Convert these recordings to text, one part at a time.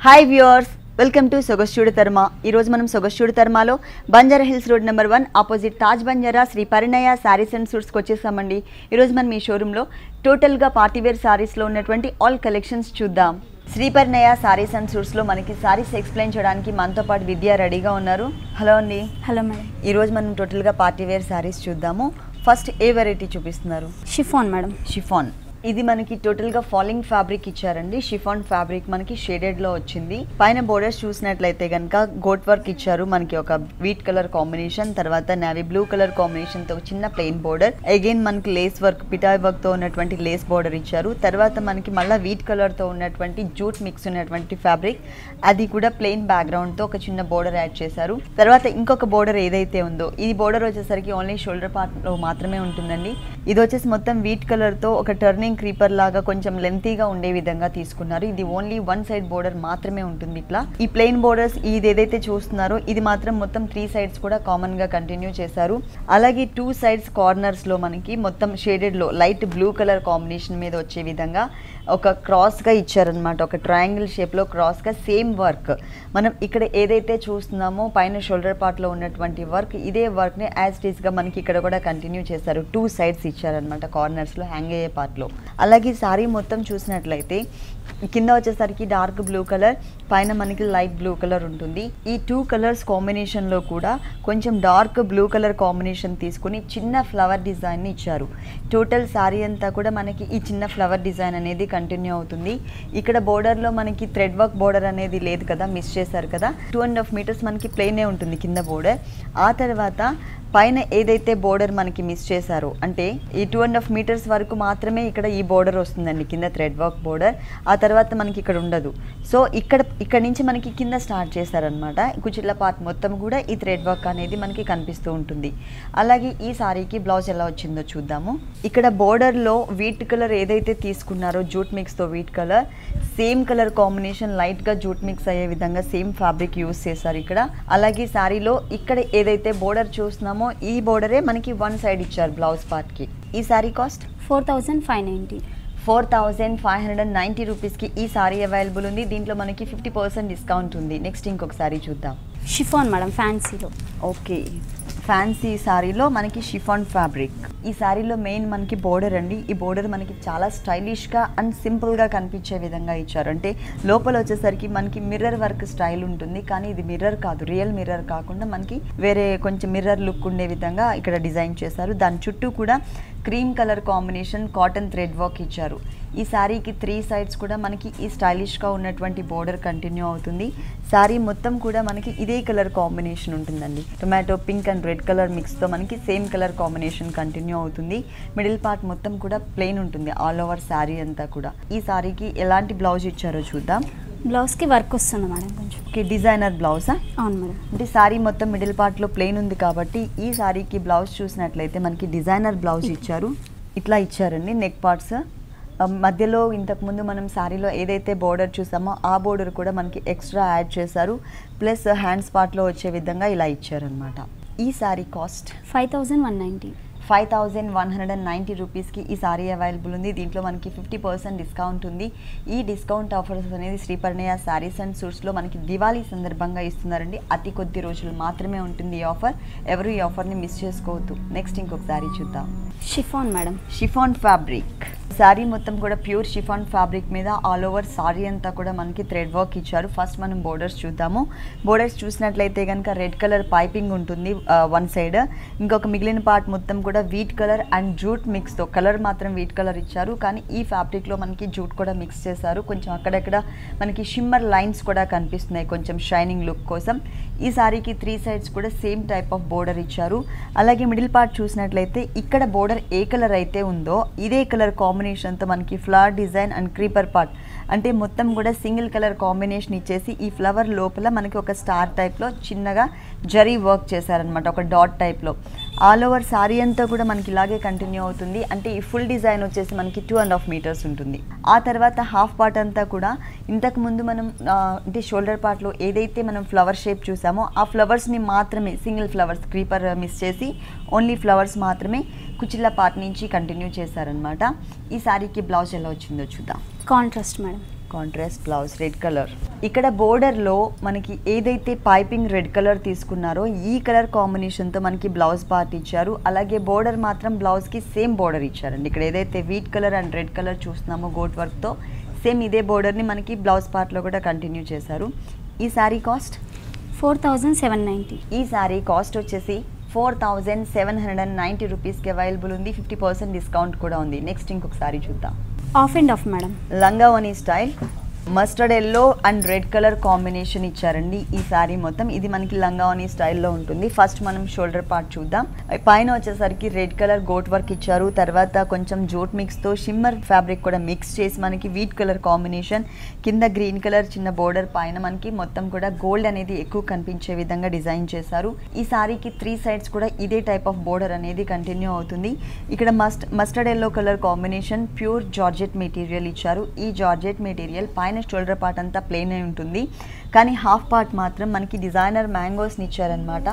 Hi viewers, welcome to Sogaschudu Tharama. ఈరోజు మనం సొగస్చూడు తర్మాలో Banjara hills road number 1 opposite Taj Banjara Shri Parinaya sarees and సూట్స్కి వచ్చేసామండి. ఈరోజు మనం ఈ షోరూంలో టోటల్గా పార్టీవేర్ శారీస్లో ఉన్నటువంటి ఆల్ కలెక్షన్స్ చూద్దాం. శ్రీ పరిణయ శారీస్ అండ్ సూట్స్లో మనకి శారీస్ ఎక్స్ప్లెయిన్ చేయడానికి మనతో పాటు విద్య రెడీగా ఉన్నారు. హలో అండి. Hello madam. ఈరోజు మనం టోటల్గా పార్టీవేర్ శారీస్ చూద్దాము. ఫస్ట్ ఏ వెరైటీ చూపిస్తున్నారు? Chiffon madam. షిఫాన్. ఇది మనకి టోటల్గా ఫాలింగ్ ఫ్యాబ్రిక్ ఇచ్చారండి. షిఫాన్ ఫ్యాబ్రిక్ మనకి షేడెడ్లో వచ్చింది. పైన బోర్డర్స్ చూసినట్లయితే కనుక గోట్ వర్క్ ఇచ్చారు. మనకి ఒక వీట్ కలర్ కాంబినేషన్, తర్వాత నావీ బ్లూ కలర్ కాంబినేషన్తో చిన్న ప్లెయిన్ బోర్డర్, అగైన్ మనకి లేస్ వర్క్, పిటాయ్ వర్క్తో ఉన్నటువంటి లేస్ బోర్డర్ ఇచ్చారు. తర్వాత మనకి మళ్ళీ వీట్ కలర్తో ఉన్నటువంటి జూట్ మిక్స్ ఉన్నటువంటి ఫ్యాబ్రిక్, అది కూడా ప్లెయిన్ బ్యాక్గ్రౌండ్తో ఒక చిన్న బోర్డర్ యాడ్ చేశారు. తర్వాత ఇంకొక బోర్డర్ ఏదైతే ఉందో ఈ బోర్డర్ వచ్చేసరికి ఓన్లీ షోల్డర్ పార్ట్లో మాత్రమే ఉంటుందండి. ఇది వచ్చేసి మొత్తం వీట్ కలర్తో ఒక టర్నింగ్ క్రీపర్ లాగా కొంచెం లెంతీగా ఉండే విధంగా తీసుకున్నారు. ఇది ఓన్లీ వన్ సైడ్ బోర్డర్ మాత్రమే ఉంటుంది. ఇట్లా ఈ ప్లెయిన్ బోర్డర్స్ ఇది ఏదైతే చూస్తున్నారో ఇది మాత్రం మొత్తం 3 సైడ్స్ కూడా కామన్ గా కంటిన్యూ చేశారు. అలాగే 2 సైడ్స్ కార్నర్స్ లో మనకి మొత్తం షేడెడ్ లో లైట్ బ్లూ కలర్ కాంబినేషన్ మీద వచ్చే విధంగా ఒక క్రాస్ గా ఇచ్చారనమాట. ఒక ట్రయాంగిల్ షేప్ లో క్రాస్ గా సేమ్ వర్క్ మనం ఇక్కడ ఏదైతే చూస్తున్నామో పైన షోల్డర్ పార్ట్ లో ఉన్నటువంటి వర్క్, ఇదే వర్క్ ని యాజ్ ఇట్ ఈస్ గా మనకి ఇక్కడ కూడా కంటిన్యూ చేశారు. 2 సైడ్స్ ఇచ్చారనమాట కార్నర్స్ లో, హ్యాంగ్ అయ్యే పార్ట్ లో. అలాగే సారీ మొత్తం చూసినట్లయితే కింద వచ్చేసరికి డార్క్ బ్లూ కలర్, పైన మనకి లైట్ బ్లూ కలర్ ఉంటుంది. ఈ 2 కలర్స్ కాంబినేషన్ లో కూడా కొంచెం డార్క్ బ్లూ కలర్ కాంబినేషన్ తీసుకుని చిన్న ఫ్లవర్ డిజైన్ ని ఇచ్చారు. టోటల్ సారీ అంతా కూడా మనకి ఈ చిన్న ఫ్లవర్ డిజైన్ అనేది కంటిన్యూ అవుతుంది. ఇక్కడ బోర్డర్ లో మనకి థ్రెడ్ వర్క్ బోర్డర్ అనేది లేదు కదా, మిస్ చేశారు కదా. 2.5 మీటర్స్ మనకి ప్లెయినే ఉంటుంది కింద బోర్డర్. ఆ తర్వాత పైన ఏదైతే బోర్డర్ మనకి మిస్ చేశారో, అంటే ఈ 2.5 మీటర్స్ వరకు మాత్రమే ఇక్కడ ఈ బోర్డర్ వస్తుందండి, కింద థ్రెడ్ వర్క్ బోర్డర్. ఆ తర్వాత మనకి ఇక్కడ ఉండదు. సో ఇక్కడ నుంచి మనకి కింద స్టార్ట్ చేశారనమాట. కుచిళ్ళ పార్ట్ మొత్తం కూడా ఈ థ్రెడ్ వర్క్ అనేది మనకి కనిపిస్తూ ఉంటుంది. అలాగే ఈ సారీకి బ్లౌజ్ ఎలా వచ్చిందో చూద్దాము. ఇక్కడ బోర్డర్లో వీట్ కలర్ ఏదైతే తీసుకున్నారో జూట్ మిక్స్తో wheat colour, same colour combination లైట్గా జూట్ మిక్స్ అయ్యే విధంగా సేమ్ ఫ్యాబ్రిక్ యూస్ చేశారు ఇక్కడ. అలాగే సారీలో ఇక్కడ ఏదైతే బోర్డర్ చూస్తున్నామో ఈ బోర్డరే మనకి 1 సైడ్ ఇచ్చారు బ్లౌజ్ పార్ట్ కి. ఈ సారీ కాస్ట్ 4590. 4590 రూపీస్కి ఈ సారీ అవైలబుల్ ఉంది. దీంట్లో మనకి 50% డిస్కౌంట్ ఉంది. నెక్స్ట్ ఇంకొక సారీ చూద్దాం. షిఫాన్ మేడం, ఫ్యాన్సీలో. ఓకే, ఫ్యాన్సీ సారీలో మనకి షిఫాన్ ఫ్యాబ్రిక్. ఈ సారీలో మెయిన్ మనకి బోర్డర్ అండి. ఈ బోర్డర్ మనకి చాలా స్టైలిష్గా అండ్ సింపుల్గా కనిపించే విధంగా ఇచ్చారు. అంటే లోపల వచ్చేసరికి మనకి మిర్రర్ వర్క్ స్టైల్ ఉంటుంది, కానీ ఇది మిర్రర్ కాదు, రియల్ మిర్రర్ కాకుండా మనకి వేరే కొంచెం మిర్రర్ లుక్ ఉండే విధంగా ఇక్కడ డిజైన్ చేశారు. దాని చుట్టూ కూడా cream colour combination cotton thread work ఇచ్చారు. ఈ శారీకి 3 సైడ్స్ కూడా మనకి ఈ స్టైలిష్గా ఉన్నటువంటి బోర్డర్ కంటిన్యూ అవుతుంది. శారీ మొత్తం కూడా మనకి ఇదే కలర్ కాంబినేషన్ ఉంటుందండి. Tomato pink and red colour మిక్స్తో మనకి సేమ్ కలర్ కాంబినేషన్ కంటిన్యూ అవుతుంది. మిడిల్ పార్ట్ మొత్తం కూడా ప్లెయిన్ ఉంటుంది ఆల్ ఓవర్ శారీ అంతా కూడా. ఈ శారీకి ఎలాంటి బ్లౌజ్ ఇచ్చారో చూద్దాం. బ్లౌజ్కి వర్క్ వస్తుంది మేడం కొంచెం. ఓకే, డిజైనర్ బ్లౌజా? అవును మేడం. అంటే శారీ మొత్తం మిడిల్ పార్ట్లో ప్లెయిన్ ఉంది కాబట్టి ఈ శారీకి బ్లౌజ్ చూసినట్లయితే మనకి డిజైనర్ బ్లౌజ్ ఇచ్చారు. ఇట్లా ఇచ్చారండి నెక్ పార్ట్స్ మధ్యలో. ఇంతకుముందు మనం శారీలో ఏదైతే బోర్డర్ చూసామో ఆ బోర్డర్ కూడా మనకి ఎక్స్ట్రా యాడ్ చేశారు. ప్లస్ హ్యాండ్స్ పార్ట్లో వచ్చే విధంగా ఇలా ఇచ్చారనమాట. ఈ శారీ కాస్ట్ 5190. 5190 రూపీస్కి ఈ సారీ అవైలబుల్ ఉంది. దీంట్లో మనకి 50% డిస్కౌంట్ ఉంది. ఈ డిస్కౌంట్ ఆఫర్స్ అనేది శ్రీ పరిణయ శారీస్ అండ్ సూట్స్లో మనకి దివాళీ సందర్భంగా ఇస్తున్నారండి. అతి కొద్ది రోజులు మాత్రమే ఉంటుంది ఈ ఆఫర్. ఎవరు ఈ ఆఫర్ని మిస్ చేసుకోవద్దు. నెక్స్ట్ ఇంకొక సారీ చూద్దాం. Chiffon madam. Chiffon fabric. Saree మొత్తం కూడా ప్యూర్ షిఫాన్ ఫ్యాబ్రిక్ మీద ఆల్ ఓవర్ సారీ అంతా కూడా మనకి థ్రెడ్ వర్క్ ఇచ్చారు. ఫస్ట్ మనం బోర్డర్స్ చూద్దాము. బోర్డర్స్ చూసినట్లయితే కనుక రెడ్ కలర్ పైపింగ్ ఉంటుంది 1 సైడ్. ఇంకొక మిగిలిన పార్ట్ మొత్తం కూడా వీట్ కలర్ అండ్ జూట్ మిక్స్తో, కలర్ మాత్రం వీట్ కలర్ ఇచ్చారు, కానీ ఈ ఫ్యాబ్రిక్లో మనకి జూట్ కూడా మిక్స్ చేశారు. కొంచెం అక్కడక్కడ మనకి షిమ్మర్ లైన్స్ కూడా కనిపిస్తున్నాయి కొంచెం షైనింగ్ లుక్ కోసం. ఈ సారీకి 3 సైడ్స్ కూడా సేమ్ టైప్ ఆఫ్ బోర్డర్ ఇచ్చారు. అలాగే మిడిల్ పార్ట్ చూసినట్లయితే ఇక్కడ బోర్డర్ ఏ కలర్ అయితే ఉందో ఇదే కలర్ కాంబినేషన్తో మనకి flower design and creeper part, అంటే మొత్తం కూడా సింగిల్ కలర్ కాంబినేషన్ ఇచ్చేసి ఈ ఫ్లవర్ లోపల మనకి ఒక స్టార్ టైప్లో చిన్నగా జరీ వర్క్ చేశారనమాట, ఒక డాట్ టైప్లో. ఆల్ ఓవర్ సారీ అంతా కూడా మనకి ఇలాగే కంటిన్యూ అవుతుంది. అంటే ఈ ఫుల్ డిజైన్ వచ్చేసి మనకి 2.5 మీటర్స్ ఉంటుంది. ఆ తర్వాత హాఫ్ పార్ట్ అంతా కూడా ఇంతకుముందు మనం అంటే షోల్డర్ పార్ట్లో ఏదైతే మనం ఫ్లవర్ షేప్ చూసామో ఆ ఫ్లవర్స్ని మాత్రమే, సింగిల్ ఫ్లవర్స్ క్రీపర్ మిస్ చేసి ఓన్లీ ఫ్లవర్స్ మాత్రమే కుచిళ్ళ పార్ట్ నుంచి కంటిన్యూ చేశారనమాట. ఈ సారీకి బ్లౌజ్ ఎలా వచ్చిందో చూద్దాం. Contrast madam. Contrast blouse red colour. ఇక్కడ బోర్డర్లో మనకి ఏదైతే పైపింగ్ రెడ్ కలర్ తీసుకున్నారో ఈ కలర్ కాంబినేషన్తో మనకి బ్లౌజ్ పార్ట్ ఇచ్చారు. అలాగే బోర్డర్ మాత్రం బ్లౌజ్కి సేమ్ బోర్డర్ ఇచ్చారండి. ఇక్కడ ఏదైతే wheat colour and red colour చూస్తున్నామో గోట్ వర్క్తో సేమ్ ఇదే బోర్డర్ని మనకి బ్లౌజ్ పార్ట్లో కూడా కంటిన్యూ చేశారు. ఈ శారీ కాస్ట్ 4790. ఈ శారీ కాస్ట్ వచ్చేసి 4790 రూపీస్కి అవైలబుల్ ఉంది. 50% డిస్కౌంట్ కూడా ఉంది. నెక్స్ట్ ఇంకొక శారీ చూద్దాం. Half and half madam. లంగా ఓనీ style mustard yellow and red colour combination ఇచ్చారండి. ఈ శారీ మొత్తం ఇది మనకి లంగా ఓనీ స్టైల్లో ఉంటుంది. ఫస్ట్ మనం షోల్డర్ పార్ట్ చూద్దాం. పైన వచ్చేసరికి రెడ్ కలర్ గోట్ వర్క్ ఇచ్చారు. తర్వాత కొంచెం జోట్ మిక్స్తో షిమ్మర్ ఫ్యాబ్రిక్ కూడా మిక్స్ చేసి మనకి వీట్ కలర్ కాంబినేషన్, కింద గ్రీన్ కలర్ చిన్న బోర్డర్, పైన మనకి మొత్తం కూడా గోల్డ్ అనేది ఎక్కువ కనిపించే విధంగా డిజైన్ చేశారు. ఈ శారీకి 3 సైడ్స్ కూడా ఇదే టైప్ ఆఫ్ బోర్డర్ అనేది కంటిన్యూ అవుతుంది. ఇక్కడ mustard yellow colour combination pure georgette material ఇచ్చారు. ఈ జార్జెట్ మెటీరియల్ పైన షోల్డర్ పార్ట్ అంతా ప్లెయిన్ అయి ఉంటుంది, కానీ హాఫ్ పార్ట్ మాత్రం మనకి డిజైనర్ మ్యాంగోస్ని ఇచ్చారనమాట.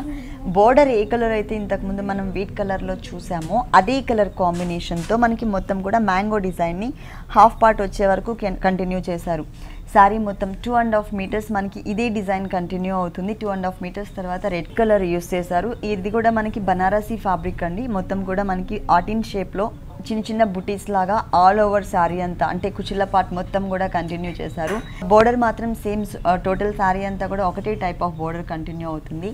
బోర్డర్ ఏ కలర్ అయితే ఇంతకుముందు మనం వీట్ కలర్లో చూసామో అదే కలర్ కాంబినేషన్తో మనకి మొత్తం కూడా మ్యాంగో డిజైన్ని హాఫ్ పార్ట్ వచ్చే వరకు కంటిన్యూ చేశారు. శారీ మొత్తం 2.5 మీటర్స్ మనకి ఇదే డిజైన్ కంటిన్యూ అవుతుంది. 2.5 మీటర్స్ తర్వాత రెడ్ కలర్ యూస్ చేశారు. ఇది కూడా మనకి బనారసీ ఫ్యాబ్రిక్ అండి. మొత్తం కూడా మనకి ఆర్టిన్ షేప్లో చిన్న చిన్న బుటీస్ లాగా ఆల్ ఓవర్ శారీ అంతా, అంటే కుచిళ్ళ పార్ట్ మొత్తం కూడా కంటిన్యూ చేశారు. బోర్డర్ మాత్రం సేమ్ టోటల్ శారీ అంతా కూడా ఒకటే టైప్ ఆఫ్ బోర్డర్ కంటిన్యూ అవుతుంది.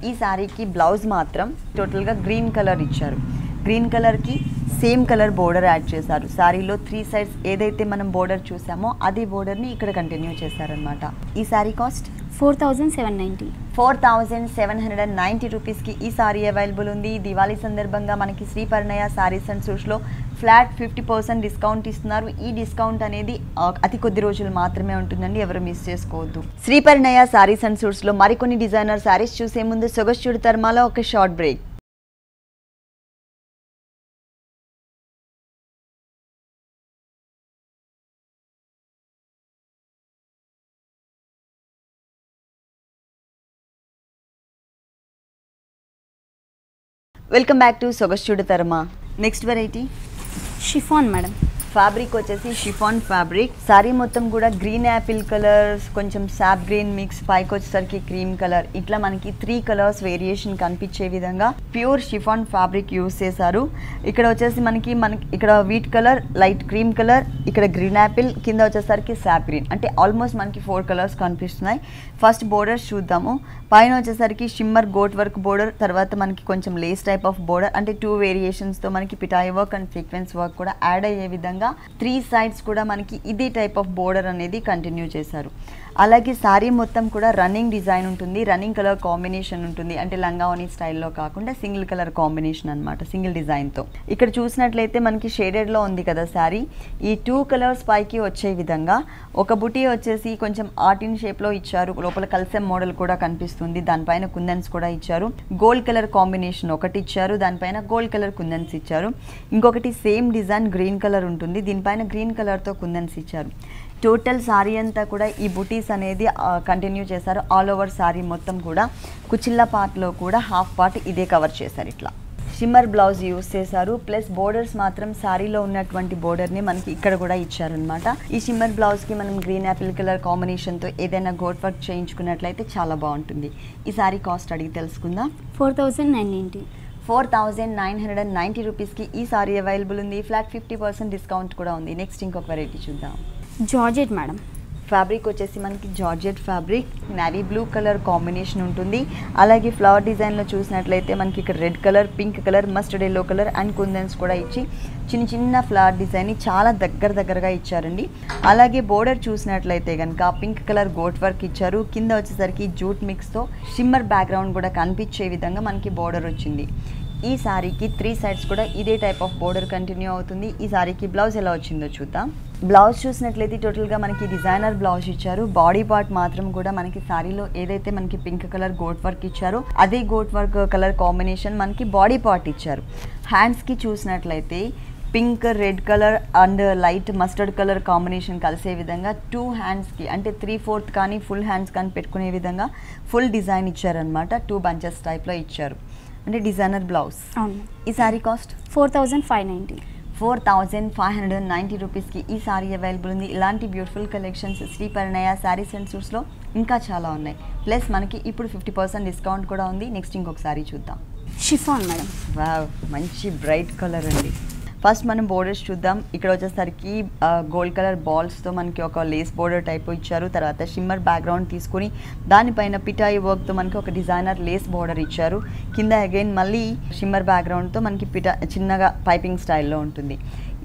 ఈ శారీకి బ్లౌజ్ మాత్రం టోటల్గా గ్రీన్ కలర్ ఇచ్చారు. గ్రీన్ కలర్కి సేమ్ కలర్ బోర్డర్ యాడ్ చేశారు. శారీలో 3 సైడ్స్ ఏదైతే మనం బోర్డర్ చూసామో అదే బోర్డర్ని ఇక్కడ కంటిన్యూ చేశారనమాట. ఈ శారీ కాస్ట్ 4790. 4790 రూపీస్కి ఈ శారీ అవైలబుల్ ఉంది. దివాళీ సందర్భంగా మనకి శ్రీ పరిణయ శారీస్ అండ్ సూట్స్లో ఫ్లాట్ 50% డిస్కౌంట్ ఇస్తున్నారు. ఈ డిస్కౌంట్ అనేది అతి కొద్ది రోజులు మాత్రమే ఉంటుందండి, ఎవరు మిస్ చేసుకోవద్దు. శ్రీ పరిణయ శారీస్ అండ్ సూట్స్లో మరికొన్ని డిజైనర్ శారీస్ చూసే ముందు సొగస్చుడు తర్మాలో ఒక short break. Welcome back to Sogaschudu Tharama. Next variety chiffon madam. Fabric వచ్చేసి షిఫాన్ ఫ్యాబ్రిక్. శారీ మొత్తం కూడా గ్రీన్ యాపిల్ కలర్, కొంచెం సాప్ గ్రీన్ మిక్స్, పైకి వచ్చేసరికి క్రీమ్ కలర్, ఇట్లా మనకి 3 కలర్స్ వేరియేషన్ కనిపించే విధంగా ప్యూర్ షిఫాన్ ఫ్యాబ్రిక్ యూస్ చేశారు. ఇక్కడ వచ్చేసి మనకి ఇక్కడ wheat colour, light cream colour, ఇక్కడ గ్రీన్ యాపిల్, కింద వచ్చేసరికి సాప్ గ్రీన్, అంటే ఆల్మోస్ట్ మనకి 4 కలర్స్ కనిపిస్తున్నాయి. ఫస్ట్ బోర్డర్స్ చూద్దాము. పైన వచ్చేసరికి షిమ్మర్ గోట్ వర్క్ బోర్డర్, తర్వాత మనకి కొంచెం లేస్ టైప్ ఆఫ్ బోర్డర్, అంటే 2 వేరియేషన్స్తో మనకి పిటాయి వర్క్ అండ్ సీక్వెన్స్ వర్క్ కూడా యాడ్ అయ్యే విధంగా 3 సైడ్స్ కూడా మనకి ఇదే టైప్ ఆఫ్ బోర్డర్ అనేది కంటిన్యూ చేశారు. అలాగే శారీ మొత్తం కూడా రన్నింగ్ డిజైన్ ఉంటుంది, రన్నింగ్ కలర్ కాంబినేషన్ ఉంటుంది, అంటే లంగావోని స్టైల్లో కాకుండా సింగిల్ కలర్ కాంబినేషన్ అనమాట, సింగిల్ డిజైన్తో. ఇక్కడ చూసినట్లయితే మనకి షేడెడ్లో ఉంది కదా శారీ, ఈ 2 కలర్స్ పైకి వచ్చే విధంగా ఒక బుటీ వచ్చేసి కొంచెం ఆర్టిన్ షేప్లో ఇచ్చారు. లోపల కల్సెం మోడల్ కూడా కనిపిస్తుంది, దానిపైన కుందన్స్ కూడా ఇచ్చారు. గోల్డ్ కలర్ కాంబినేషన్ ఒకటి ఇచ్చారు, దానిపైన గోల్డ్ కలర్ కుందన్స్ ఇచ్చారు. ఇంకొకటి సేమ్ డిజైన్ గ్రీన్ కలర్ ఉంటుంది, దీనిపైన గ్రీన్ కలర్తో కుందన్స్ ఇచ్చారు. టోటల్ శారీ అంతా కూడా ఈ బుటీస్ అనేది కంటిన్యూ చేశారు. ఆల్ ఓవర్ శారీ మొత్తం కూడా కుచిళ్ళ పార్ట్లో కూడా హాఫ్ పార్ట్ ఇదే కవర్ చేశారు. ఇట్లా షిమ్మర్ బ్లౌజ్ యూస్ చేశారు. ప్లస్ బోర్డర్స్ మాత్రం శారీలో ఉన్నటువంటి బోర్డర్ని మనకి ఇక్కడ కూడా ఇచ్చారనమాట. ఈ షిమ్మర్ బ్లౌజ్కి మనం గ్రీన్ యాపిల్ కలర్ కాంబినేషన్తో ఏదైనా గోట్ వర్క్ చేయించుకున్నట్లయితే చాలా బాగుంటుంది. ఈ శారీ కాస్ట్ అడిగి తెలుసుకుందాం. 4990. 4990 రూపీస్కి ఈ సారీ అవైలబుల్ ఉంది. ఫ్లాట్ 50% డిస్కౌంట్ కూడా ఉంది. నెక్స్ట్ ఇంకొక వెరైటీ చూద్దాం. Georgette madam. ఫ్యాబ్రిక్ వచ్చేసి మనకి georgette fabric, navy blue colour combination ఉంటుంది. అలాగే ఫ్లవర్ డిజైన్లో చూసినట్లయితే మనకి ఇక్కడ red colour, pink colour, mustard yellow colour and కుందన్స్ కూడా ఇచ్చి చిన్న చిన్న ఫ్లవర్ డిజైన్ని చాలా దగ్గరగా ఇచ్చారండి. అలాగే బోర్డర్ చూసినట్లయితే కనుక పింక్ కలర్ గోట్ వర్క్ ఇచ్చారు. కింద వచ్చేసరికి జూట్ మిక్స్తో షిమ్మర్ బ్యాక్గ్రౌండ్ కూడా కనిపించే విధంగా మనకి బోర్డర్ వచ్చింది. ఈ శారీకి 3 సైడ్స్ కూడా ఇదే టైప్ ఆఫ్ బోర్డర్ కంటిన్యూ అవుతుంది. ఈ శారీకి బ్లౌజ్ ఎలా వచ్చిందో చూద్దాం. బ్లౌజ్ చూసినట్లయితే టోటల్గా మనకి డిజైనర్ బ్లౌజ్ ఇచ్చారు. బాడీ పార్ట్ మాత్రం కూడా మనకి శారీలో ఏదైతే మనకి పింక్ కలర్ గోట్ వర్క్ ఇచ్చారో అదే గోట్ వర్క్ కలర్ కాంబినేషన్ మనకి బాడీ పార్ట్ ఇచ్చారు. హ్యాండ్స్కి చూసినట్లయితే pink, red colour and light mustard colour combination కలిసే విధంగా 2 హ్యాండ్స్కి అంటే 3/4 కానీ ఫుల్ హ్యాండ్స్ కానీ పెట్టుకునే విధంగా ఫుల్ డిజైన్ ఇచ్చారనమాట. 2 బంచెస్ టైప్లో ఇచ్చారు, అంటే డిజైనర్ బ్లౌజ్. ఈ శారీ కాస్ట్ 4590. 4590 రూపీస్కి ఈ సారీ అవైలబుల్ ఉంది. ఇలాంటి beautiful collections Shri Parinaya sarees and సూట్స్లో ఇంకా చాలా ఉన్నాయి. ప్లస్ మనకి ఇప్పుడు 50% డిస్కౌంట్ కూడా ఉంది. నెక్స్ట్ ఇంకొక సారీ చూద్దాం. Chiffon madam. వావ్, మంచి బ్రైట్ కలర్ అండి. ఫస్ట్ మనం బోర్డర్స్ చూద్దాం. ఇక్కడ వచ్చేసరికి గోల్డ్ కలర్ బాల్స్తో మనకి ఒక లేస్ బోర్డర్ టైప్ ఇచ్చారు. తర్వాత షిమ్మర్ బ్యాక్గ్రౌండ్ తీసుకుని దానిపైన పిటాయి వర్క్తో మనకి ఒక డిజైనర్ లేస్ బోర్డర్ ఇచ్చారు. కింద అగైన్ మళ్ళీ షిమ్మర్ బ్యాక్గ్రౌండ్తో మనకి చిన్నగా పైపింగ్ స్టైల్లో ఉంటుంది.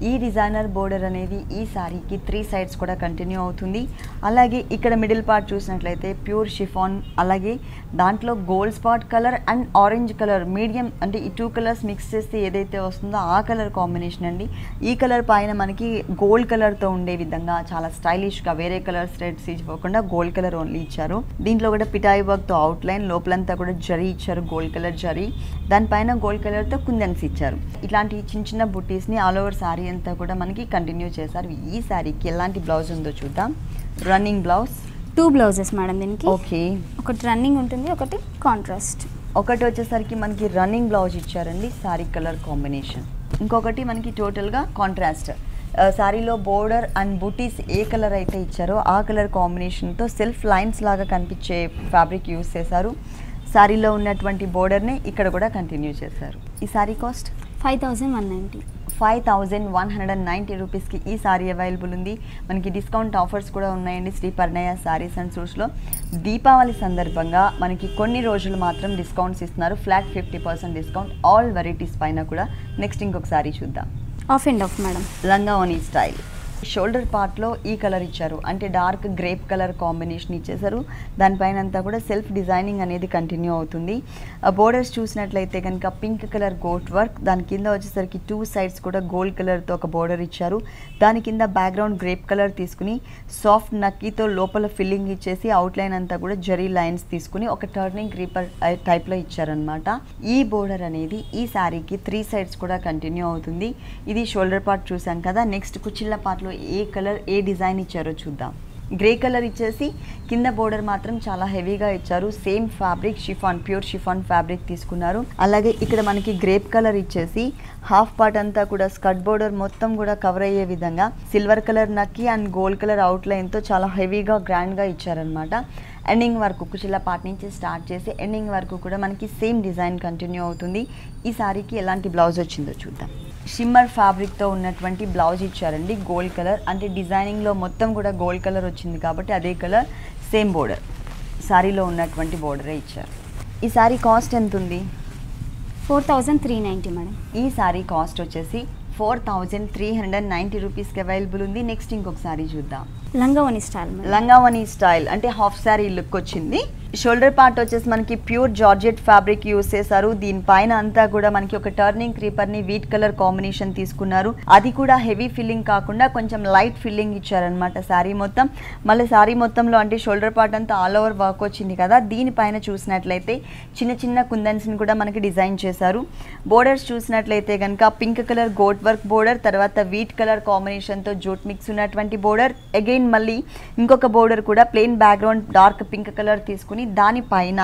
ఈ డిజైనర్ బోర్డర్ అనేది ఈ సారీకి 3 సైడ్స్ కూడా కంటిన్యూ అవుతుంది. అలాగే ఇక్కడ మిడిల్ పార్ట్ చూసినట్లయితే ప్యూర్ షిఫాన్, అలాగే దాంట్లో gold spot colour and orange colour medium, అంటే ఈ 2 కలర్స్ మిక్స్ చేస్తే ఏదైతే వస్తుందో ఆ కలర్ కాంబినేషన్ అండి. ఈ కలర్ పైన మనకి గోల్డ్ కలర్తో ఉండే విధంగా చాలా స్టైలిష్గా వేరే కలర్స్ రెడ్స్ ఇవ్వకుండా గోల్డ్ కలర్ ఓన్లీ ఇచ్చారు. దీంట్లో కూడా పిటాయి వర్క్తో అవుట్లైన్, లోపలంతా కూడా జరీ ఇచ్చారు, గోల్డ్ కలర్ జరీ, దానిపైన గోల్డ్ కలర్తో కుందన్స్ ఇచ్చారు. ఇట్లాంటి చిన్న చిన్న బుట్టీస్ని ఆల్ ఓవర్ సారీ అంతా కూడా మనకి కంటిన్యూ చేశారు. ఈ సారీకి ఎలాంటి బ్లౌజ్ ఉందో చూద్దాం. రన్నింగ్ బ్లౌజ్, 2 బ్లౌజెస్ మేడం దీనికి. ఓకే, ఒకటి రన్నింగ్ ఉంటుంది, ఒకటి కాంట్రాస్ట్. ఒకటి వచ్చేసరికి మనకి రన్నింగ్ బ్లౌజ్ ఇచ్చారండి, సారీ కలర్ కాంబినేషన్. ఇంకొకటి మనకి టోటల్గా కాంట్రాస్ట్. సారీలో border and buttis A colour అయితే ఇచ్చారో ఆ కలర్ కాంబినేషన్తో సెల్ఫ్ లైన్స్ లాగా కనిపించే ఫ్యాబ్రిక్ యూస్ చేశారు. సారీలో ఉన్నటువంటి బోర్డర్ని ఇక్కడ కూడా కంటిన్యూ చేశారు. ఈ సారీ కాస్ట్ 5190. 5190 రూపీస్కి ఈ సారీ అవైలబుల్ ఉంది. మనకి డిస్కౌంట్ ఆఫర్స్ కూడా ఉన్నాయండి శ్రీ పరిణయ సారీస్ అండ్ సూట్స్లో. దీపావళి సందర్భంగా మనకి కొన్ని రోజులు మాత్రం డిస్కౌంట్స్ ఇస్తున్నారు. ఫ్లాట్ 50% డిస్కౌంట్ ఆల్ వెరైటీస్ పైన కూడా. నెక్స్ట్ ఇంకొక సారీ చూద్దాం. Half and half madam. లంగా ఓనీ స్టైల్. షోల్డర్ పార్ట్లో ఈ కలర్ ఇచ్చారు, అంటే డార్క్ గ్రేప్ కలర్ కాంబినేషన్ ఇచ్చేసారు. దానిపైన అంతా కూడా సెల్ఫ్ డిజైనింగ్ అనేది కంటిన్యూ అవుతుంది. బోర్డర్స్ చూసినట్లయితే కనుక పింక్ కలర్ గోట్ వర్క్, దాని కింద వచ్చేసరికి 2 సైడ్స్ కూడా గోల్డ్ కలర్తో ఒక బోర్డర్ ఇచ్చారు. దాని కింద బ్యాక్గ్రౌండ్ గ్రేప్ కలర్ తీసుకుని సాఫ్ట్ నక్కీతో లోపల ఫిల్లింగ్ ఇచ్చేసి అవుట్లైన్ అంతా కూడా జరీ లైన్స్ తీసుకుని ఒక టర్నింగ్ క్రీపర్ టైప్లో ఇచ్చారనమాట. ఈ బోర్డర్ అనేది ఈ శారీకి 3 సైడ్స్ కూడా కంటిన్యూ అవుతుంది. ఇది షోల్డర్ పార్ట్ చూసాం కదా. నెక్స్ట్ కుచ్చిళ్ళ పార్ట్లో ఏ కలర్ ఏ డిజైన్ ఇచ్చారో చూద్దాం. గ్రే కలర్ ఇచ్చేసి కింద బోర్డర్ మాత్రం చాలా హెవీగా ఇచ్చారు. Same fabric chiffon, pure chiffon fabric తీసుకున్నారు. అలాగే ఇక్కడ మనకి గ్రేప్ కలర్ ఇచ్చేసి హాఫ్ పార్ట్ అంతా కూడా స్కర్ట్ బోర్డర్ మొత్తం కూడా కవర్ అయ్యే విధంగా సిల్వర్ కలర్ నక్కి అండ్ గోల్డ్ కలర్ అవుట్లైన్తో చాలా హెవీగా గ్రాండ్గా ఇచ్చారనమాట. ఎండింగ్ వరకు కుచిళ్ళ పార్ట్ నుంచి స్టార్ట్ చేసి ఎండింగ్ వరకు కూడా మనకి సేమ్ డిజైన్ కంటిన్యూ అవుతుంది. ఈ సారీకి ఎలాంటి బ్లౌజ్ వచ్చిందో చూద్దాం. షిమ్మర్ ఫ్యాబ్రిక్తో ఉన్నటువంటి బ్లౌజ్ ఇచ్చారండి, గోల్డ్ కలర్, అంటే డిజైనింగ్లో మొత్తం కూడా గోల్డ్ కలర్ వచ్చింది కాబట్టి అదే కలర్ సేమ్ బోర్డర్ సారీలో ఉన్నటువంటి బోర్డరే ఇచ్చారు. ఈ సారీ కాస్ట్ ఎంత ఉంది? 4390 మేడం. ఈ సారీ కాస్ట్ వచ్చేసి 4390 రూపీస్కి అవైలబుల్ ఉంది. నెక్స్ట్ ఇంకొక సారీ చూద్దాం. లంగావని స్టైల్. లంగావని స్టైల్ అంటే హాఫ్ సారీ లుక్ వచ్చింది. షోల్డర్ పార్ట్ వచ్చేసి మనకి ప్యూర్ జార్జెట్ ఫ్యాబ్రిక్ యూస్ చేశారు. దీనిపైన అంతా కూడా మనకి ఒక టర్నింగ్ క్రీపర్ని వీట్ కలర్ కాంబినేషన్ తీసుకున్నారు. అది కూడా హెవీ ఫిల్లింగ్ కాకుండా కొంచెం లైట్ ఫిల్లింగ్ ఇచ్చారనమాట శారీ మొత్తం. మళ్ళీ శారీ మొత్తంలో అంటే షోల్డర్ పార్ట్ అంతా ఆల్ ఓవర్ వర్క్ వచ్చింది కదా, దీనిపైన చూసినట్లయితే చిన్న చిన్న కుందన్స్ని కూడా మనకి డిజైన్ చేశారు. బోర్డర్స్ చూసినట్లయితే కనుక పింక్ కలర్ గోట్ వర్క్ బోర్డర్, తర్వాత వీట్ కలర్ కాంబినేషన్తో జూట్ మిక్స్ ఉన్నటువంటి బోర్డర్, అగైన్ మళ్ళీ ఇంకొక బోర్డర్ కూడా plain background dark pink colour తీసుకుని దానిపైన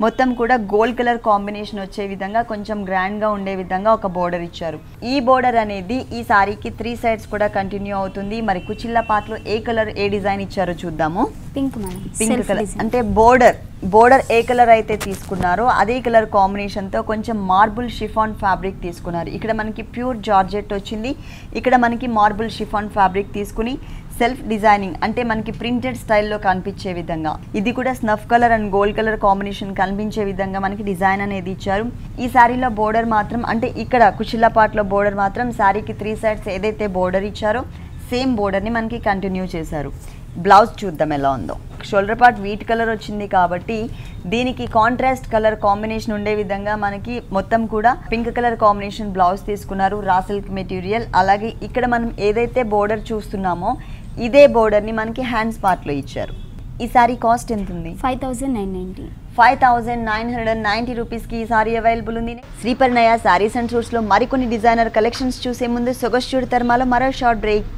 మొత్తం కూడా గోల్డ్ కలర్ కాంబినేషన్ వచ్చే విధంగా కొంచెం గ్రాండ్గా ఉండే విధంగా ఒక బోర్డర్ ఇచ్చారు. ఈ బోర్డర్ అనేది ఈ సారీకి 3 సైడ్స్ కూడా కంటిన్యూ అవుతుంది. మరి కుచిళ్ళ పార్ట్లో ఏ కలర్ ఏ డిజైన్ ఇచ్చారో చూద్దాము. Pink madam. పింక్ కలర్ అంటే బోర్డర్ ఏ కలర్ అయితే తీసుకున్నారో అదే కలర్ కాంబినేషన్తో కొంచెం మార్బుల్ షిఫాన్ ఫ్యాబ్రిక్ తీసుకున్నారు. ఇక్కడ మనకి ప్యూర్ జార్జెట్ వచ్చింది, ఇక్కడ మనకి మార్బుల్ షిఫాన్ ఫ్యాబ్రిక్ తీసుకుని సెల్ఫ్ డిజైనింగ్ అంటే మనకి ప్రింటెడ్ స్టైల్లో కనిపించే విధంగా, ఇది కూడా snuff colour and gold colour combination కనిపించే విధంగా మనకి డిజైన్ అనేది ఇచ్చారు. ఈ శారీలో బోర్డర్ మాత్రం అంటే ఇక్కడ కుచిళ్ళ పార్ట్లో బోర్డర్ మాత్రం శారీకి 3 సైడ్స్ ఏదైతే బోర్డర్ ఇచ్చారో సేమ్ బోర్డర్ని మనకి కంటిన్యూ చేశారు. బ్లౌజ్ చూద్దాం ఎలా ఉందో. షోల్డర్ పార్ట్ వీట్ కలర్ వచ్చింది కాబట్టి దీనికి కాంట్రాస్ట్ కలర్ కాంబినేషన్ ఉండే విధంగా మనకి మొత్తం కూడా పింక్ కలర్ కాంబినేషన్ బ్లౌజ్ తీసుకున్నారు, రా సిల్క్ మెటీరియల్. అలాగే ఇక్కడ మనం ఏదైతే బోర్డర్ చూస్తున్నామో ఇదే బోర్డర్ని మనకి హ్యాండ్స్ పార్ట్లో ఇచ్చారు. ఈ సారీ కాస్ట్ ఎంత ఉంది? 5990. 5990 రూపీస్కి ఈ సారీ అవైలబుల్ ఉంది. శ్రీ పరిణయ సారీస్ అండ్ సూట్స్లో మరికొన్ని డిజైనర్ కలెక్షన్స్ చూసే ముందు సొగస్చూడి తర్మాలో మరో short break.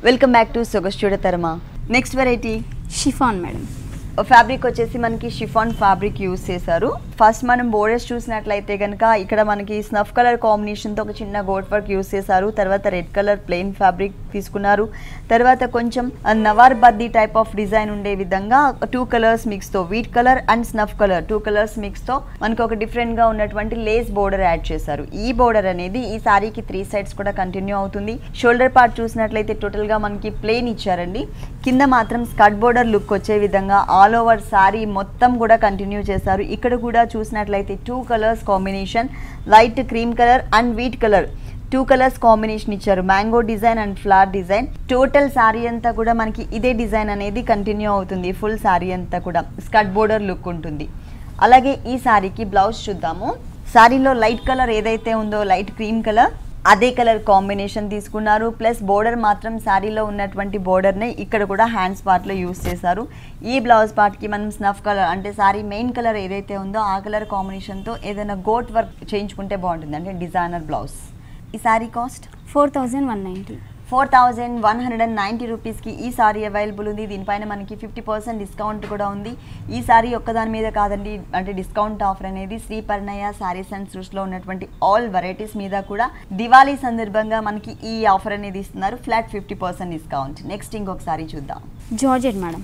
Welcome back to Sogasu Chudatarama. Next variety chiffon madam. Fabric వచ్చేసి మనకి షిఫాన్ ఫ్యాబ్రిక్ యూజ్ చేశారు. ఫస్ట్ మనం బోర్డర్స్ చూసినట్లయితే కనుక ఇక్కడ మనకి స్నఫ్ కలర్ కాంబినేషన్తో ఒక చిన్న గోట్ వర్క్ యూజ్ చేశారు. తర్వాత రెడ్ కలర్ ప్లెయిన్ ఫ్యాబ్రిక్ తీసుకున్నారు. తర్వాత కొంచెం నవార్ బద్దీ టైప్ ఆఫ్ డిజైన్ ఉండే విధంగా 2 కలర్స్ మిక్స్తో wheat colour and snuff colour 2 colours మిక్స్తో మనకి ఒక డిఫరెంట్గా ఉన్నటువంటి లేస్ బోర్డర్ యాడ్ చేశారు. ఈ బోర్డర్ అనేది ఈ సారీకి 3 సైడ్స్ కూడా కంటిన్యూ అవుతుంది. షోల్డర్ పార్ట్ చూసినట్లయితే టోటల్గా మనకి ప్లెయిన్ ఇచ్చారండి. కింద మాత్రం స్కర్ట్ బోర్డర్ లుక్ వచ్చే విధంగా ఆల్ ఓవర్ సారీ మొత్తం కూడా కంటిన్యూ చేశారు. ఇక్కడ కూడా చూసినట్లయితే 2 colours combination light cream colour and wheat colour 2 colours combination ఇచ్చారు. Mango design and flower design. Total saree అంతా కూడా మనకి ఇదే డిజైన్ అనేది కంటిన్యూ అవుతుంది. ఫుల్ సారీ అంతా కూడా స్కర్ట్ బోర్డర్ లుక్ ఉంటుంది. అలాగే ఈ సారీకి బ్లౌజ్ చూద్దాము. సారీలో లైట్ కలర్ ఏదైతే ఉందో లైట్ క్రీమ్ కలర్ అదే కలర్ కాంబినేషన్ తీసుకున్నారు. ప్లస్ బోర్డర్ మాత్రం శారీలో ఉన్నటువంటి బోర్డర్ని ఇక్కడ కూడా హ్యాండ్స్ పార్ట్లో యూస్ చేశారు. ఈ బ్లౌజ్ పార్ట్కి మనం స్నఫ్ కలర్ అంటే శారీ మెయిన్ కలర్ ఏదైతే ఉందో ఆ కలర్ కాంబినేషన్తో ఏదైనా గోట్ వర్క్ చేయించుకుంటే బాగుంటుంది, అంటే డిజైనర్ బ్లౌజ్. ఈ శారీ కాస్ట్ 4190. 4190 రూపీస్కి ఈ సారీ అవైలబుల్ ఉంది. దీనిపైన మనకి 50% డిస్కౌంట్ కూడా ఉంది. ఈ సారీ ఒక్కదాని మీద కాదండి, అంటే డిస్కౌంట్ ఆఫర్ అనేది శ్రీ పరిణయ సారీస్ అండ్ సృష్టిలో ఉన్నటువంటి ఆల్ వెరైటీస్ మీద కూడా దివాళీ సందర్భంగా మనకి ఈ ఆఫర్ అనేది ఇస్తున్నారు. Flat 50% discount. నెక్స్ట్ ఇంకొక సారీ చూద్దాం. Georgette madam.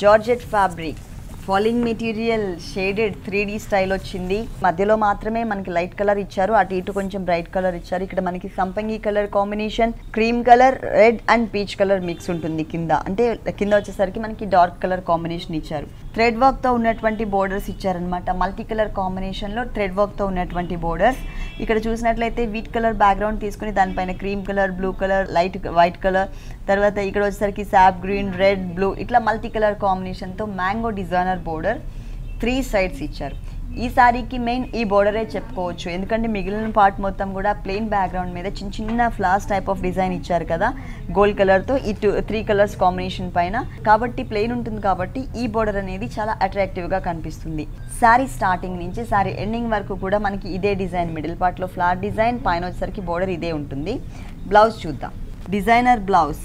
Georgette fabric falling material shaded 3D style వచ్చింది. మధ్యలో మాత్రమే మనకి లైట్ కలర్ ఇచ్చారు, అటు ఇటు కొంచెం బ్రైట్ కలర్ ఇచ్చారు. ఇక్కడ మనకి సంపంగి colour combination, cream colour, red and peach colour mix ఉంటుంది కింద. అంటే కింద వచ్చేసరికి మనకి డార్క్ కలర్ కాంబినేషన్ ఇచ్చారు. థ్రెడ్ వర్క్తో ఉన్నటువంటి బోర్డర్స్ ఇచ్చారనమాట. మల్టీ కలర్ కాంబినేషన్లో థ్రెడ్ వర్క్తో ఉన్నటువంటి బోర్డర్స్. ఇక్కడ చూసినట్లయితే వీట్ కలర్ బ్యాక్గ్రౌండ్ తీసుకుని దానిపైన cream colour, blue colour, light white colour, తర్వాత ఇక్కడ వచ్చేసరికి సాప్ గ్రీన్, రెడ్, బ్లూ ఇట్లా మల్టీ కలర్ కాంబినేషన్తో మ్యాంగో డిజైనర్ బోర్డర్ 3 సైడ్స్ ఇచ్చారు. ఈ సారీకి మెయిన్ ఈ బోర్డరే చెప్పుకోవచ్చు, ఎందుకంటే మిగిలిన పార్ట్ మొత్తం కూడా ప్లెయిన్ బ్యాక్గ్రౌండ్ మీద చిన్న చిన్న ఫ్లవర్స్ టైప్ ఆఫ్ డిజైన్ ఇచ్చారు కదా గోల్డ్ కలర్తో ఈ 3 కలర్స్ కాంబినేషన్ పైన. కాబట్టి ప్లెయిన్ ఉంటుంది కాబట్టి ఈ బోర్డర్ అనేది చాలా అట్రాక్టివ్గా కనిపిస్తుంది. శారీ స్టార్టింగ్ నుంచి శారీ ఎండింగ్ వరకు కూడా మనకి ఇదే డిజైన్, మిడిల్ పార్ట్లో ఫ్లవర్ డిజైన్, పైన వచ్చేసరికి బోర్డర్ ఇదే ఉంటుంది. బ్లౌజ్ చూద్దాం. Designer blouse.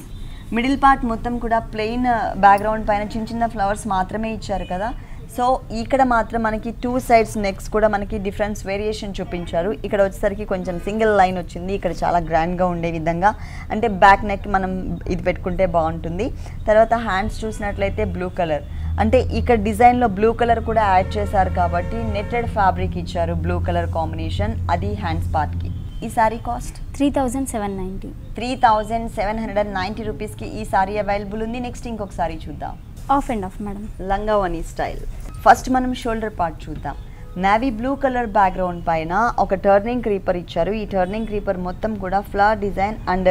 మిడిల్ పార్ట్ మొత్తం కూడా ప్లెయిన్ బ్యాక్గ్రౌండ్ పైన చిన్న చిన్న ఫ్లవర్స్ మాత్రమే ఇచ్చారు కదా. సో ఇక్కడ మాత్రం మనకి 2 సైడ్స్ నెక్స్ కూడా మనకి డిఫరెన్స్ వేరియేషన్ చూపించారు. ఇక్కడ వచ్చేసరికి కొంచెం సింగిల్ లైన్ వచ్చింది. ఇక్కడ చాలా గ్రాండ్గా ఉండే విధంగా, అంటే బ్యాక్ నెక్ మనం ఇది పెట్టుకుంటే బాగుంటుంది. తర్వాత హ్యాండ్స్ చూసినట్లయితే బ్లూ కలర్, అంటే ఇక్కడ డిజైన్లో బ్లూ కలర్ కూడా యాడ్ చేశారు కాబట్టి నెట్టెడ్ ఫ్యాబ్రిక్ ఇచ్చారు బ్లూ కలర్ కాంబినేషన్, అది హ్యాండ్స్ పార్ట్కి. ఈ సారీ కాస్ట్ 3790. 3790 రూపీస్కి ఈ సారీ అవైలబుల్ ఉంది. నెక్స్ట్ ఇంకొక సారీ చూద్దాం. Half and half madam. లంగావని స్టైల్. ఫస్ట్ మనం షోల్డర్ పార్ట్ చూద్దాం. నావీ బ్లూ కలర్ బ్యాక్గ్రౌండ్ పైన ఒక టర్నింగ్ క్రీపర్ ఇచ్చారు. ఈ టర్నింగ్ క్రీపర్ మొత్తం కూడా ఫ్లవర్ డిజైన్ అండ్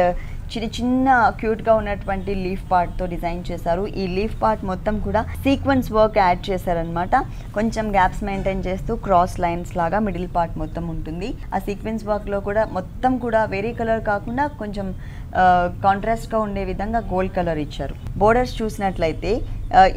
చిన్న చిన్న క్యూట్గా ఉన్నటువంటి లీఫ్ పార్ట్తో డిజైన్ చేశారు. ఈ లీఫ్ పార్ట్ మొత్తం కూడా సీక్వెన్స్ వర్క్ యాడ్ చేశారనమాట. కొంచెం గ్యాప్స్ మెయింటైన్ చేస్తూ క్రాస్ లైన్స్ లాగా మిడిల్ పార్ట్ మొత్తం ఉంటుంది. ఆ సీక్వెన్స్ వర్క్లో కూడా మొత్తం కూడా వేరే కలర్ కాకుండా కొంచెం కాంట్రాస్ట్గా ఉండే విధంగా గోల్డ్ కలర్ ఇచ్చారు. బోర్డర్స్ చూసినట్లయితే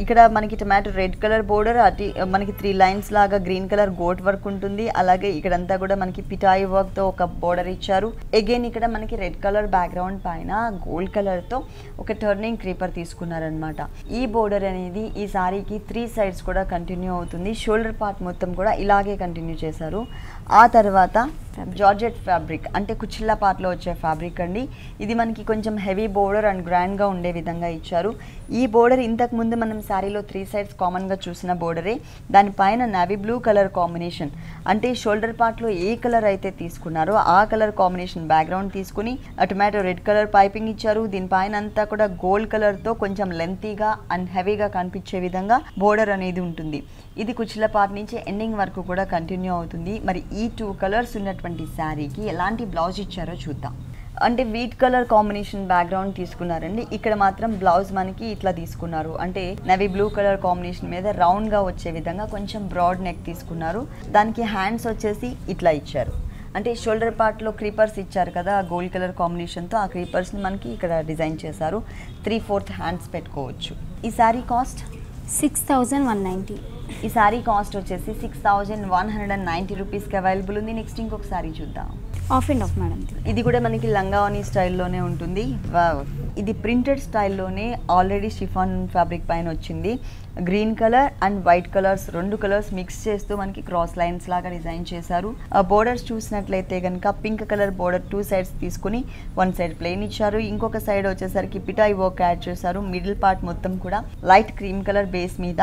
ఇక్కడ మనకి టొమాటో రెడ్ కలర్ బోర్డర్, అటు మనకి 3 లైన్స్ లాగా గ్రీన్ కలర్ గోట్ వర్క్ ఉంటుంది. అలాగే ఇక్కడంతా కూడా మనకి పిటాయి వర్క్తో ఒక బోర్డర్ ఇచ్చారు. అగైన్ ఇక్కడ మనకి రెడ్ కలర్ బ్యాక్గ్రౌండ్ పైన గోల్డ్ కలర్తో ఒక టర్నింగ్ క్రీపర్ తీసుకున్నారనమాట. ఈ బోర్డర్ అనేది ఈ సారీకి 3 సైడ్స్ కూడా కంటిన్యూ అవుతుంది. షోల్డర్ పార్ట్ మొత్తం కూడా ఇలాగే కంటిన్యూ చేశారు. ఆ తర్వాత జార్జెట్ ఫ్యాబ్రిక్, అంటే కుచ్చిళ్ళ పార్ట్లో వచ్చే ఫ్యాబ్రిక్ అండి. ఇది మనకి కొంచెం హెవీ బోర్డర్ అండ్ గ్రాండ్గా ఉండే విధంగా ఇచ్చారు. ఈ బోర్డర్ ఇంతకు ముందు మనం శారీలో 3 సైడ్స్ కామన్గా చూసిన బోర్డరే. దానిపైన నావీ బ్లూ కలర్ కాంబినేషన్, అంటే షోల్డర్ పార్ట్లో ఏ కలర్ అయితే తీసుకున్నారో ఆ కలర్ కాంబినేషన్ బ్యాక్గ్రౌండ్ తీసుకుని టొమాటో రెడ్ కలర్ పైపింగ్ ఇచ్చారు. దీనిపైన అంతా కూడా గోల్డ్ కలర్తో కొంచెం లెంతీగా అండ్ హెవీగా కనిపించే విధంగా బోర్డర్ అనేది ఉంటుంది. ఇది కుచ్చిళ్ళ పార్ట్ నుంచి ఎండింగ్ వరకు కూడా కంటిన్యూ అవుతుంది. మరి ఈ 2 కలర్స్ ఉన్నటువంటి శారీకి ఎలాంటి బ్లౌజ్ ఇచ్చారో చూద్దాం. అంటే వీట్ కలర్ కాంబినేషన్ బ్యాక్గ్రౌండ్ తీసుకున్నారండి. ఇక్కడ మాత్రం బ్లౌజ్ మనకి ఇట్లా తీసుకున్నారు, అంటే నవీ బ్లూ కలర్ కాంబినేషన్ మీద రౌండ్గా వచ్చే విధంగా కొంచెం బ్రాడ్ నెక్ తీసుకున్నారు. దానికి హ్యాండ్స్ వచ్చేసి ఇట్లా ఇచ్చారు, అంటే షోల్డర్ పార్ట్లో క్రీపర్స్ ఇచ్చారు కదా గోల్డ్ కలర్ కాంబినేషన్తో, ఆ క్రీపర్స్ని మనకి ఇక్కడ డిజైన్ చేశారు. 3/4 హ్యాండ్స్ పెట్టుకోవచ్చు. ఈ శారీ కాస్ట్ 6190. ఈ శారీ కాస్ట్ వచ్చేసి 6190 రూపీస్కి అవైలబుల్ ఉంది. నెక్స్ట్ ఇంకొక శారీ చూద్దాం. Half and half madam. ఇది కూడా మనకి లంగావని స్టైల్లోనే ఉంటుంది. ఇది ప్రింటెడ్ స్టైల్లోనే ఆల్రెడీ షిఫాన్ ఫ్యాబ్రిక్ పైన వచ్చింది. Green colour and white colours, 2 colours mix చేస్తూ మనకి క్రాస్ లైన్స్ లాగా డిజైన్ చేశారు. బోర్డర్స్ చూసినట్లయితే కనుక పింక్ కలర్ బోర్డర్ 2 సైడ్స్ తీసుకుని 1 సైడ్ ప్లెయిన్ ఇచ్చారు. ఇంకొక సైడ్ వచ్చేసరికి పిటాయి వర్క్ యాడ్ చేశారు. మిడిల్ పార్ట్ మొత్తం కూడా లైట్ క్రీమ్ కలర్ బేస్ మీద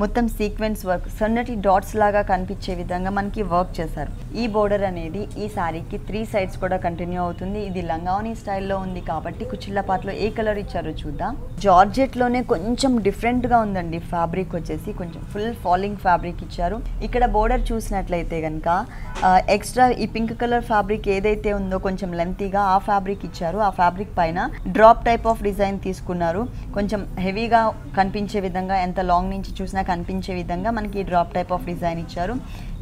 మొత్తం సీక్వెన్స్ వర్క్, సన్నటి డాట్స్ లాగా కనిపించే విధంగా మనకి వర్క్ చేశారు. ఈ బోర్డర్ అనేది ఈ సారీకి 3 సైడ్స్ కూడా కంటిన్యూ అవుతుంది. ఇది లంగావని స్టైల్లో ఉంది కాబట్టి కుచ్చిళ్ళ పాటలో ఏ కలర్ ఇచ్చారో చూద్దాం. జార్జెట్లోనే కొంచెం డిఫరెంట్గా ఉందండి. ఫ్యాబ్రిక్ వచ్చేసి కొంచెం ఫుల్ ఫాలింగ్ ఫ్యాబ్రిక్ ఇచ్చారు. ఇక్కడ బోర్డర్ చూసినట్లయితే కనుక ఎక్స్ట్రా ఈ పింక్ కలర్ ఫ్యాబ్రిక్ ఏదైతే ఉందో కొంచెం లెంతీగా ఆ ఫ్యాబ్రిక్ ఇచ్చారు. ఆ ఫ్యాబ్రిక్ పైన డ్రాప్ టైప్ ఆఫ్ డిజైన్ తీసుకున్నారు. కొంచెం హెవీగా కనిపించే విధంగా, ఎంత లాంగ్ నుంచి చూసినా కనిపించే విధంగా మనకి డ్రాప్ టైప్ ఆఫ్ డిజైన్ ఇచ్చారు.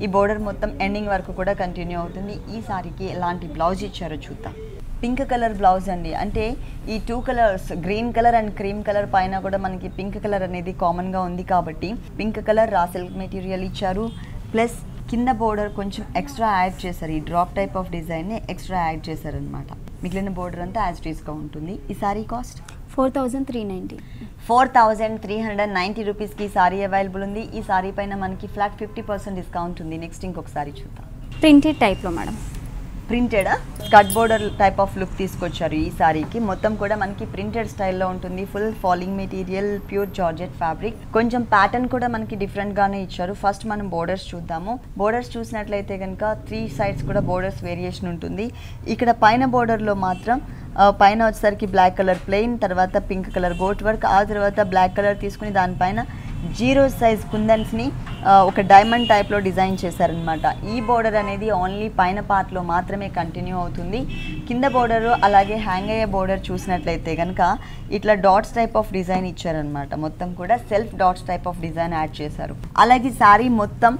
ఈ బోర్డర్ మొత్తం ఎండింగ్ వరకు కూడా కంటిన్యూ అవుతుంది. ఈ సారీకి ఎలాంటి బ్లౌజ్ ఇచ్చారో చూద్దాం. పింక్ కలర్ బ్లౌజ్ అండి. అంటే ఈ 2 colours, green colour and cream colour పైన కూడా మనకి పింక్ కలర్ అనేది కామన్గా ఉంది కాబట్టి pink colour raw silk material ఇచ్చారు. ప్లస్ కింద బోర్డర్ కొంచెం ఎక్స్ట్రా యాడ్ చేశారు. ఈ డ్రాప్ టైప్ ఆఫ్ డిజైన్ని ఎక్స్ట్రా యాడ్ చేశారనమాట. మిగిలిన బోర్డర్ అంతా యాజ్ టీస్గా ఉంటుంది. ఈ సారీ కాస్ట్ 4390. 4390 రూపీస్కి ఈ సారీ అవైలబుల్ ఉంది. ఈ సారీ పైన మనకి ఫ్లాట్ 50% డిస్కౌంట్ ఉంది. నెక్స్ట్ ఇంకొక సారీ చూద్దాం. ప్రింటెడ్ టైప్లో madam. Printed skirt border type of look తీసుకొచ్చారు ఈ సారీకి. మొత్తం కూడా మనకి ప్రింటెడ్ స్టైల్లో ఉంటుంది. Full falling material, pure georgette fabric. కొంచెం ప్యాటర్న్ కూడా మనకి డిఫరెంట్గానే ఇచ్చారు. ఫస్ట్ మనం బోర్డర్స్ చూద్దాము. బోర్డర్స్ చూసినట్లయితే కనుక 3 సైడ్స్ కూడా బోర్డర్స్ వేరియేషన్ ఉంటుంది. ఇక్కడ పైన బోర్డర్లో మాత్రం పైన వచ్చేసరికి బ్లాక్ కలర్ ప్లెయిన్, తర్వాత పింక్ కలర్ గోట్ వర్క్, ఆ తర్వాత బ్లాక్ కలర్ తీసుకుని దానిపైన 0 సైజ్ కుందన్స్ని ఒక డైమండ్ టైప్లో డిజైన్ చేశారనమాట. ఈ బోర్డర్ అనేది ఓన్లీ పైన పార్ట్లో మాత్రమే కంటిన్యూ అవుతుంది. కింద బోర్డరు అలాగే హ్యాంగ్ అయ్యే బోర్డర్ చూసినట్లయితే కనుక ఇట్లా డాట్స్ టైప్ ఆఫ్ డిజైన్ ఇచ్చారనమాట. మొత్తం కూడా self dots type of design add చేశారు. అలాగే శారీ మొత్తం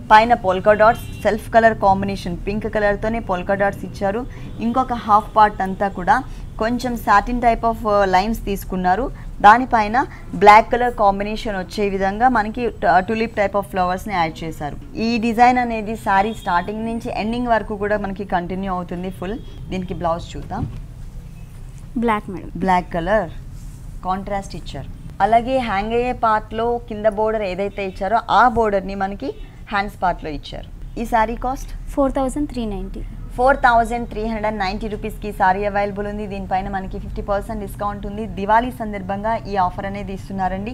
పైన polka dots, self colour combination pink కలర్తోనే పోల్కా డాట్స్ ఇచ్చారు. ఇంకొక హాఫ్ పార్ట్ అంతా కూడా కొంచెం సాటిన్ టైప్ ఆఫ్ లైన్స్ తీసుకున్నారు. దానిపైన బ్లాక్ కలర్ కాంబినేషన్ వచ్చే విధంగా మనకి టులిప్ టైప్ ఆఫ్ ఫ్లవర్స్ని యాడ్ చేశారు. ఈ డిజైన్ అనేది శారీ స్టార్టింగ్ నుంచి ఎండింగ్ వరకు కూడా మనకి కంటిన్యూ అవుతుంది ఫుల్. దీనికి బ్లౌజ్ చూద్దాం. Black madam. Black colour contrast ఇచ్చారు. అలాగే హ్యాంగ్ అయ్యే పార్ట్లో కింద బోర్డర్ ఏదైతే ఇచ్చారో ఆ బోర్డర్ని మనకి హ్యాండ్స్ పార్ట్లో ఇచ్చారు. ఈ సారీ కాస్ట్ 4390. 4390 రూపీస్కి సారీ అవైలబుల్ ఉంది. దీనిపైన మనకి 50% డిస్కౌంట్ ఉంది. దివాళీ సందర్భంగా ఈ ఆఫర్ అనేది ఇస్తున్నారండి.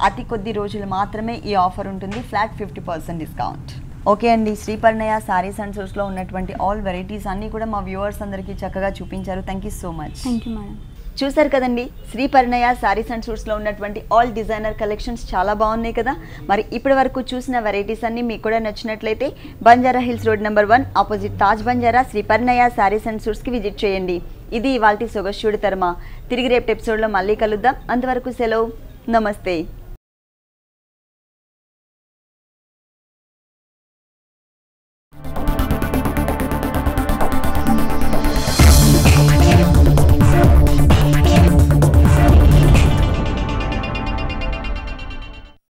అతి కొద్ది రోజులు మాత్రమే ఈ ఆఫర్ ఉంటుంది. Flat 50% discount. ఓకే అండి, శ్రీపర్ణయ సారీస్ అండ్ సూట్స్లో ఉన్నటువంటి ఆల్ వెరైటీస్ అన్నీ కూడా మా వ్యూవర్స్ అందరికీ చక్కగా చూపించారు. Thank you so much. Thank you madam. చూసారు కదండి, శ్రీపర్ణయ సారీస్ అండ్ సూట్స్లో ఉన్నటువంటి ఆల్ డిజైనర్ కలెక్షన్స్ చాలా బాగున్నాయి కదా. మరి ఇప్పటి వరకు చూసిన వెరైటీస్ అన్ని మీకు కూడా నచ్చినట్లయితే Banjara hills road number 1 opposite Taj Banjara Sriparnaya sarees and సూట్స్కి విజిట్ చేయండి. ఇది ఇవాల్టి సొగస్యుడి తర్మ. తిరిగి రేపు ఎపిసోడ్లో మళ్ళీ కలుద్దాం. అంతవరకు సెలవు, నమస్తే.